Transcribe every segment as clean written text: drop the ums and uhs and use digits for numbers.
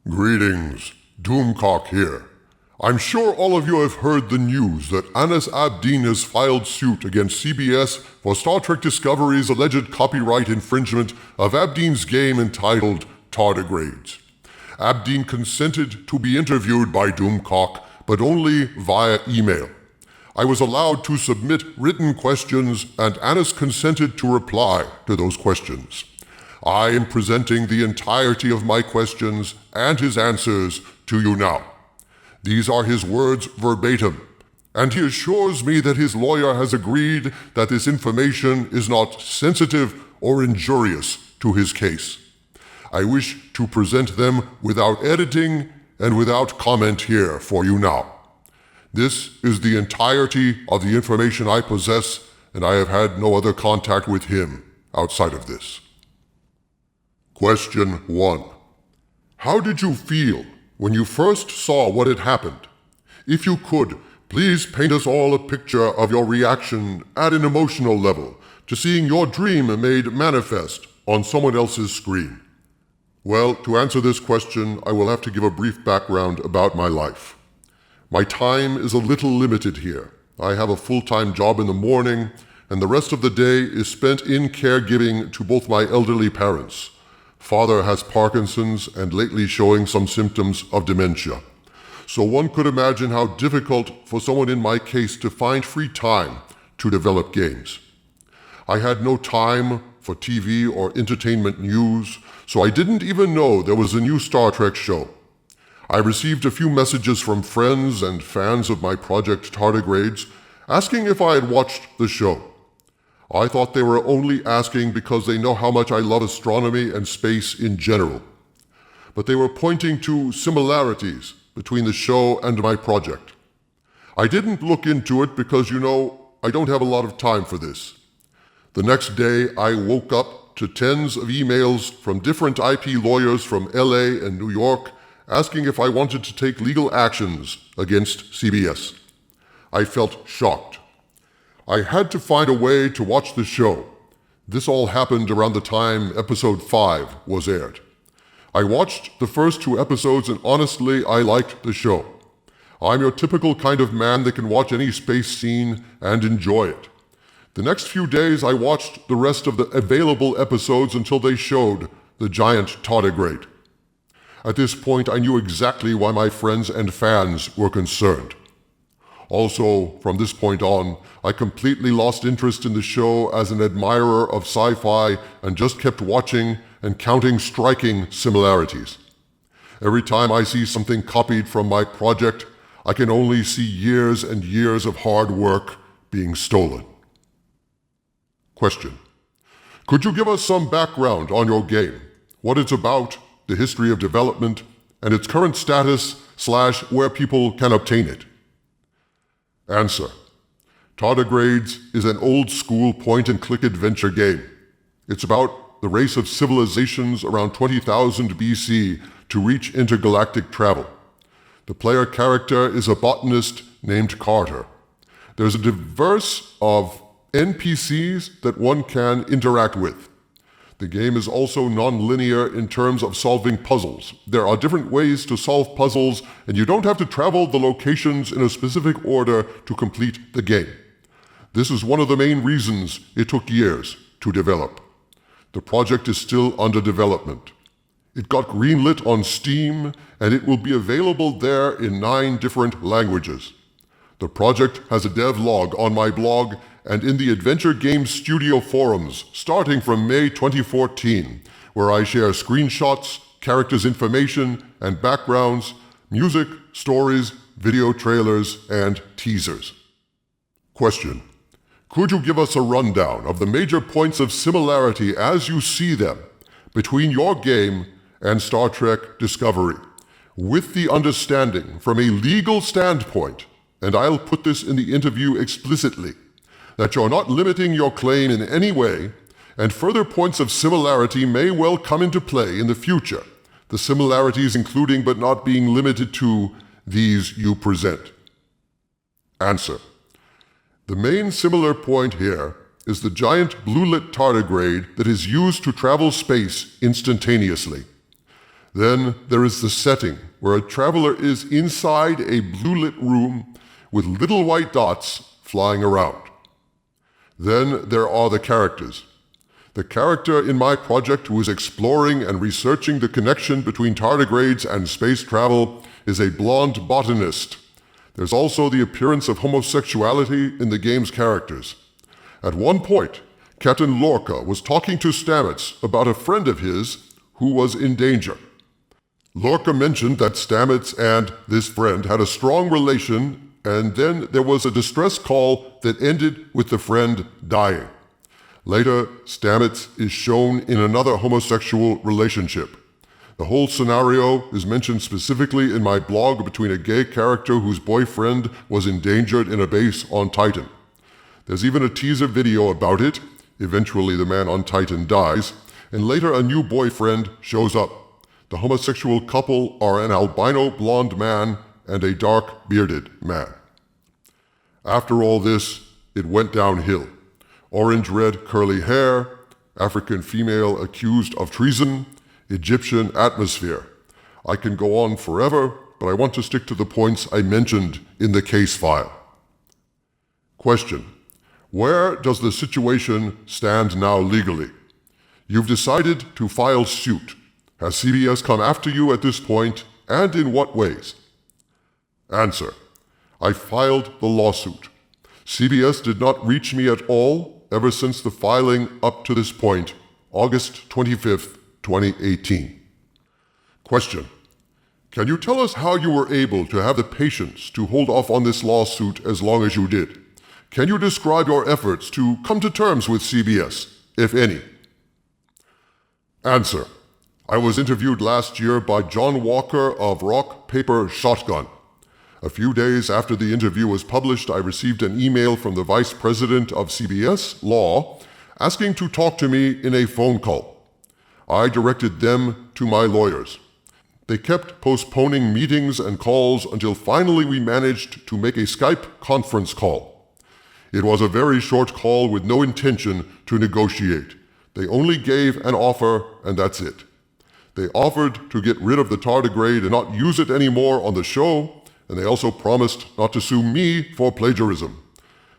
Greetings, Doomcock here. I'm sure all of you have heard the news that Abdin has filed suit against CBS for Star Trek Discovery's alleged copyright infringement of Abdin's game entitled Tardigrades. Abdin consented to be interviewed by Doomcock, but only via email. I was allowed to submit written questions, and Anis consented to reply to those questions. I am presenting the entirety of my questions and his answers to you now. These are his words verbatim, and he assures me that his lawyer has agreed that this information is not sensitive or injurious to his case. I wish to present them without editing and without comment here for you now. This is the entirety of the information I possess, and I have had no other contact with him outside of this. Question 1. How did you feel when you first saw what had happened? If you could, please paint us all a picture of your reaction at an emotional level to seeing your dream made manifest on someone else's screen. Well, to answer this question, I will have to give a brief background about my life. My time is a little limited here. I have a full-time job in the morning, and the rest of the day is spent in caregiving to both my elderly parents. Father has Parkinson's and lately showing some symptoms of dementia. So one could imagine how difficult for someone in my case to find free time to develop games. I had no time for TV or entertainment news, so I didn't even know there was a new Star Trek show. I received a few messages from friends and fans of my project Tardigrades asking if I had watched the show. I thought they were only asking because they know how much I love astronomy and space in general. But they were pointing to similarities between the show and my project. I didn't look into it because, I don't have a lot of time for this. The next day, I woke up to tens of emails from different IP lawyers from LA and New York asking if I wanted to take legal actions against CBS. I felt shocked. I had to find a way to watch the show. This all happened around the time episode 5 was aired. I watched the first 2 episodes and honestly, I liked the show. I'm your typical kind of man that can watch any space scene and enjoy it. The next few days, I watched the rest of the available episodes until they showed the giant tardigrade. At this point, I knew exactly why my friends and fans were concerned. Also, from this point on, I completely lost interest in the show as an admirer of sci-fi and just kept watching and counting striking similarities. Every time I see something copied from my project, I can only see years and years of hard work being stolen. Question. Could you give us some background on your game, what it's about, the history of development, and its current status / where people can obtain it? Answer. Tardigrades is an old-school point-and-click adventure game. It's about the race of civilizations around 20,000 BC to reach intergalactic travel. The player character is a botanist named Carter. There's a diverse of NPCs that one can interact with. The game is also non-linear in terms of solving puzzles. There are different ways to solve puzzles, and you don't have to travel the locations in a specific order to complete the game. This is one of the main reasons it took years to develop. The project is still under development. It got greenlit on Steam, and it will be available there in 9 different languages. The project has a devlog on my blog and in the Adventure Games Studio forums starting from May 2014, where I share screenshots, characters' information and backgrounds, music, stories, video trailers, and teasers. Question. Could you give us a rundown of the major points of similarity as you see them between your game and Star Trek Discovery, with the understanding from a legal standpoint, and I'll put this in the interview explicitly, that you're not limiting your claim in any way, and further points of similarity may well come into play in the future, the similarities including but not being limited to these you present? Answer. The main similar point here is the giant blue-lit tardigrade that is used to travel space instantaneously. Then there is the setting, where a traveler is inside a blue-lit room with little white dots flying around. Then there are the characters. The character in my project who is exploring and researching the connection between tardigrades and space travel is a blonde botanist. There's also the appearance of homosexuality in the game's characters. At one point, Captain Lorca was talking to Stamets about a friend of his who was in danger. Lorca mentioned that Stamets and this friend had a strong relation, and then there was a distress call that ended with the friend dying. Later, Stamets is shown in another homosexual relationship. The whole scenario is mentioned specifically in my blog between a gay character whose boyfriend was endangered in a base on Titan. There's even a teaser video about it. Eventually the man on Titan dies, and later a new boyfriend shows up. The homosexual couple are an albino blonde man and a dark bearded man. After all this, it went downhill. Orange-red curly hair, African female accused of treason, Egyptian atmosphere. I can go on forever, but I want to stick to the points I mentioned in the case file. Question: where does the situation stand now legally? You've decided to file suit. Has CBS come after you at this point, and in what ways? Answer: I filed the lawsuit. CBS did not reach me at all ever since the filing up to this point, August 25th, 2018. Question: can you tell us how you were able to have the patience to hold off on this lawsuit as long as you did? Can you describe your efforts to come to terms with CBS, if any? Answer: I was interviewed last year by John Walker of Rock, Paper, Shotgun. A few days after the interview was published, I received an email from the Vice President of CBS Law asking to talk to me in a phone call. I directed them to my lawyers. They kept postponing meetings and calls until finally we managed to make a Skype conference call. It was a very short call with no intention to negotiate. They only gave an offer, and that's it. They offered to get rid of the tardigrade and not use it anymore on the show, and they also promised not to sue me for plagiarism.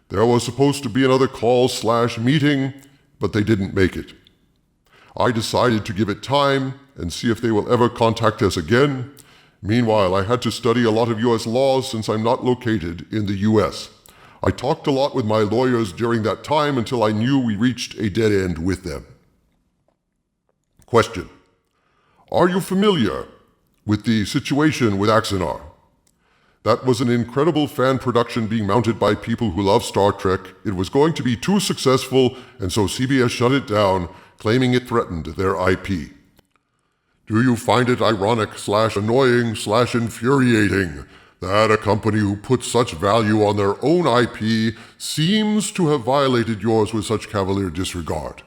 There was supposed to be another call/meeting, but they didn't make it. I decided to give it time and see if they will ever contact us again. Meanwhile, I had to study a lot of U.S. laws since I'm not located in the U.S. I talked a lot with my lawyers during that time until I knew we reached a dead end with them. Question: are you familiar with the situation with Axanar? That was an incredible fan production being mounted by people who love Star Trek. It was going to be too successful, and so CBS shut it down, claiming it threatened their IP. Do you find it ironic/annoying/infuriating that a company who puts such value on their own IP seems to have violated yours with such cavalier disregard?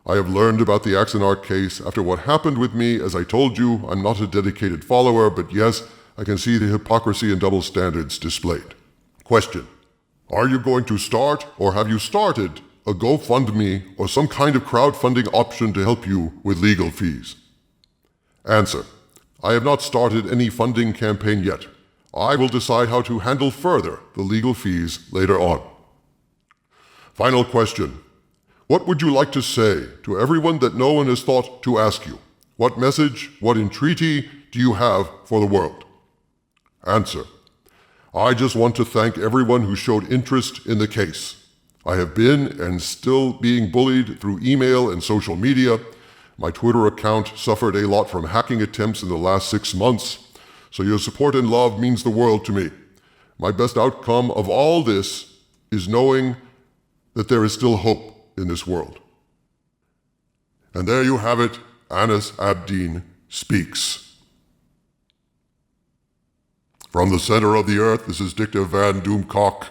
I have learned about the Axanar case after what happened with me. As I told you, I'm not a dedicated follower, but yes, I can see the hypocrisy and double standards displayed. Question: are you going to start, or have you started, a GoFundMe or some kind of crowdfunding option to help you with legal fees? Answer: I have not started any funding campaign yet. I will decide how to handle further the legal fees later on. Final question: what would you like to say to everyone that no one has thought to ask you? What message, what entreaty do you have for the world? Answer: I just want to thank everyone who showed interest in the case. I have been and still being bullied through email and social media. My Twitter account suffered a lot from hacking attempts in the last 6 months, so your support and love means the world to me. My best outcome of all this is knowing that there is still hope in this world. And there you have it, Anas Abdin speaks. From the center of the earth, this is Dictor Van Doomcock,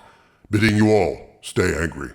bidding you all stay angry.